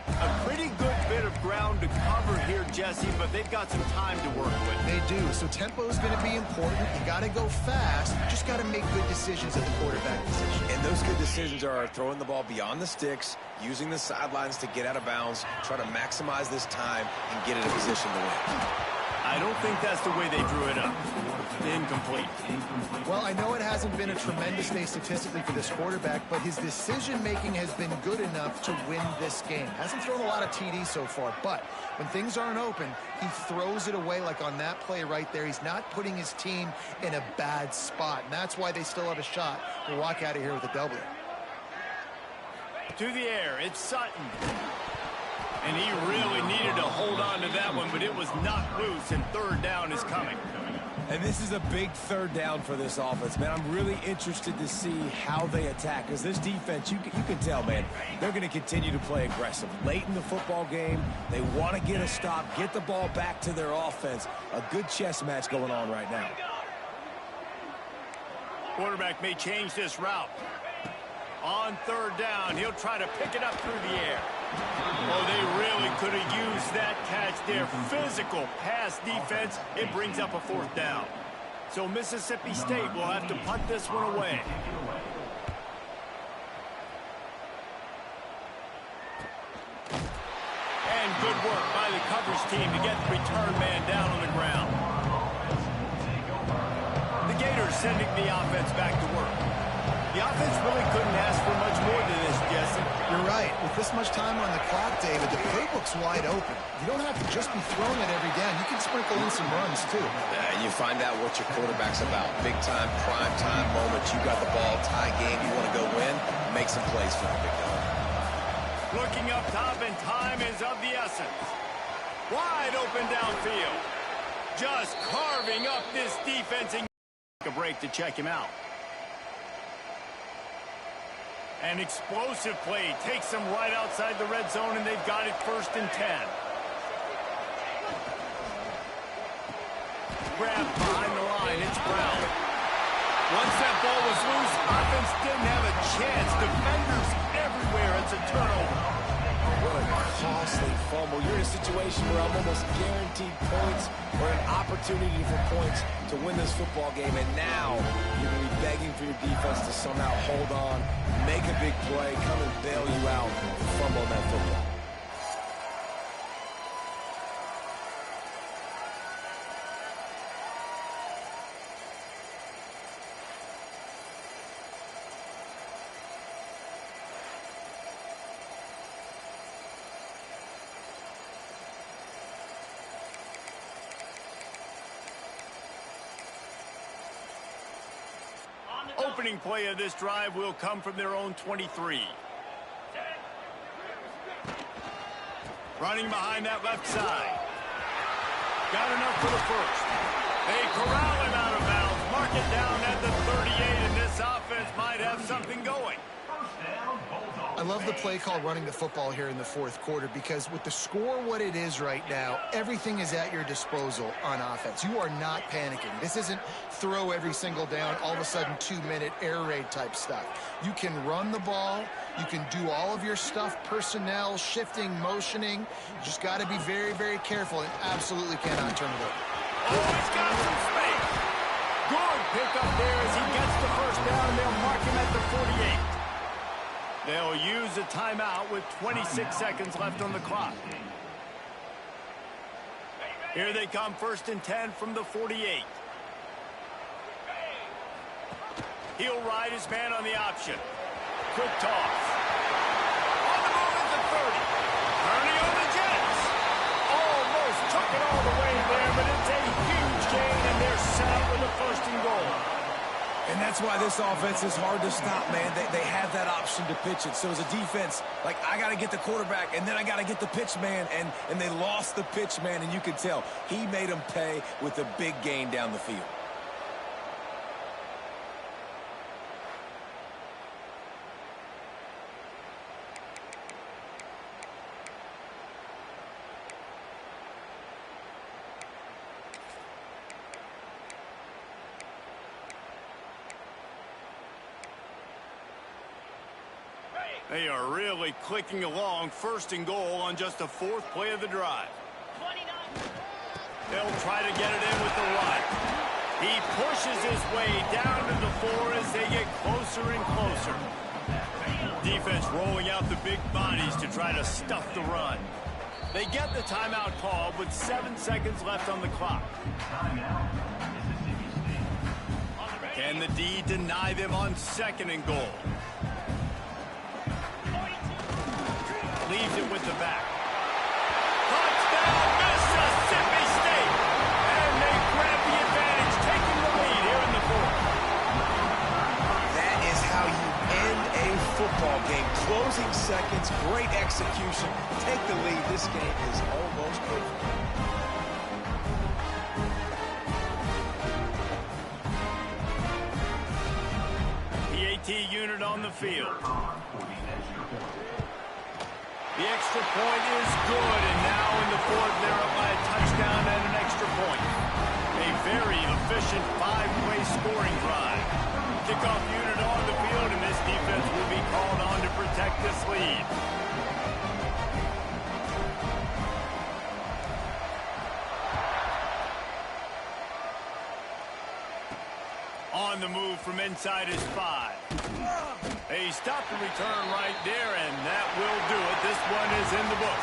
A pretty good bit of ground to cover here, Jesse, but they've got some time to work with. They do. So tempo is going to be important. You got to go fast. You just got to make good decisions at the quarterback position. And those good decisions are throwing the ball beyond the sticks, using the sidelines to get out of bounds, try to maximize this time, and get in a position to win. I don't think that's the way they drew it up. Incomplete. Well, I know it hasn't been a tremendous day statistically for this quarterback, but his decision-making has been good enough to win this game. Hasn't thrown a lot of TDs so far, but when things aren't open, he throws it away like on that play right there. He's not putting his team in a bad spot, and that's why they still have a shot to walk out of here with a W. To the air, it's Sutton. And he really needed to hold on to that one, but it was knocked loose, and third down is coming. And this is a big third down for this offense, man. I'm really interested to see how they attack, because this defense, you can tell, man, they're going to continue to play aggressive. Late in the football game, they want to get a stop, get the ball back to their offense. A good chess match going on right now. Quarterback may change this route. On third down, he'll try to pick it up through the air. Oh, they really could have used that catch there. Physical pass defense. It brings up a fourth down. So Mississippi State will have to punt this one away. And good work by the coverage team to get the return man down on the ground. The Gators sending the offense back to work. The offense really couldn't ask for much more than this, Jesse. You're right. With this much time on the clock, David, the playbook's wide open. You don't have to just be throwing it every down. You can sprinkle in some runs, too. You find out what your quarterback's about. Big time, prime time moment. You got the ball, tie game, you want to go win, make some plays for the big guy. Looking up top, and time is of the essence. Wide open downfield. Just carving up this defense and a break to check him out. An explosive play takes them right outside the red zone, and they've got it 1st and 10. Grabbed behind the line, it's Brown. Once that ball was loose, offense didn't have a chance. Defenders everywhere, it's a turnover. What a costly fumble. You're in a situation where I'm almost guaranteed points or an opportunity for points to win this football game, and now you're going to be begging for your defense to somehow hold on, make a big play, come and bail you out and fumble on that football. On Opening play of this drive will come from their own 23. Running behind that left side. Got enough for the first. They corral him out of bounds. Mark it down at the 38, and this offense might have something going. I love the play call running the football here in the fourth quarter because with the score what it is right now, everything is at your disposal on offense. You are not panicking. This isn't throw every single down, all of a sudden 2-minute air raid type stuff. You can run the ball. You can do all of your stuff, personnel, shifting, motioning. You just got to be very, very careful and absolutely cannot turn it over. Oh, he's got some space. Good pickup there as he gets the first down. They'll mark him at the 48. They'll use a timeout with 26 seconds left on the clock. Here they come, 1st and 10 from the 48. He'll ride his man on the option. Quick toss. On the move at the 30. Ernie on the Jets. Almost took it all the way there, but it's a huge gain, and they're set up with a 1st and goal. And that's why this offense is hard to stop, man. They have that option to pitch it. So as a defense, like, I got to get the quarterback, and then I got to get the pitch man, and they lost the pitch man, and you can tell. He made them pay with a big gain down the field. They are really clicking along, 1st and goal on just the 4th play of the drive. 29. They'll try to get it in with the run. He pushes his way down to the 4 as they get closer and closer. Defense rolling out the big bodies to try to stuff the run. They get the timeout called with 7 seconds left on the clock. Can the D deny them on 2nd and goal? Leaves it with the back. Touchdown, Mississippi State! And they grab the advantage, taking the lead here in the 4th. That is how you end a football game. Closing seconds, great execution. Take the lead. This game is almost over. PAT unit on the field. The extra point is good, and now in the 4th, they're up by a touchdown and an extra point. A very efficient 5-play scoring drive. Kickoff unit on the field, and this defense will be called on to protect this lead. On the move from inside his 5. They stop the return right there, and that will do it. This one is in the book.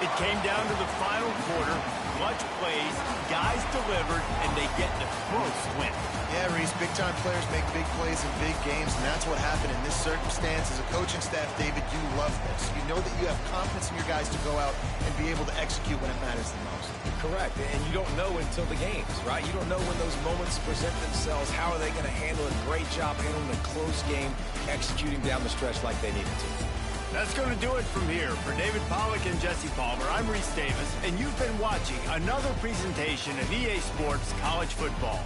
It came down to the final quarter. Clutch plays, guys delivered, and they get the close win. Yeah, Reese, big-time players make big plays in big games, and that's what happened in this circumstance. As a coaching staff, David, you love this. You know that you have confidence in your guys to go out and be able to execute when it matters the most. Correct, and you don't know until the games, right? You don't know when those moments present themselves. How are they going to handle it? Great job handling a close game, executing down the stretch like they needed to. That's going to do it from here. For David Pollack and Jesse Palmer, I'm Reese Davis, and you've been watching another presentation of EA Sports College Football.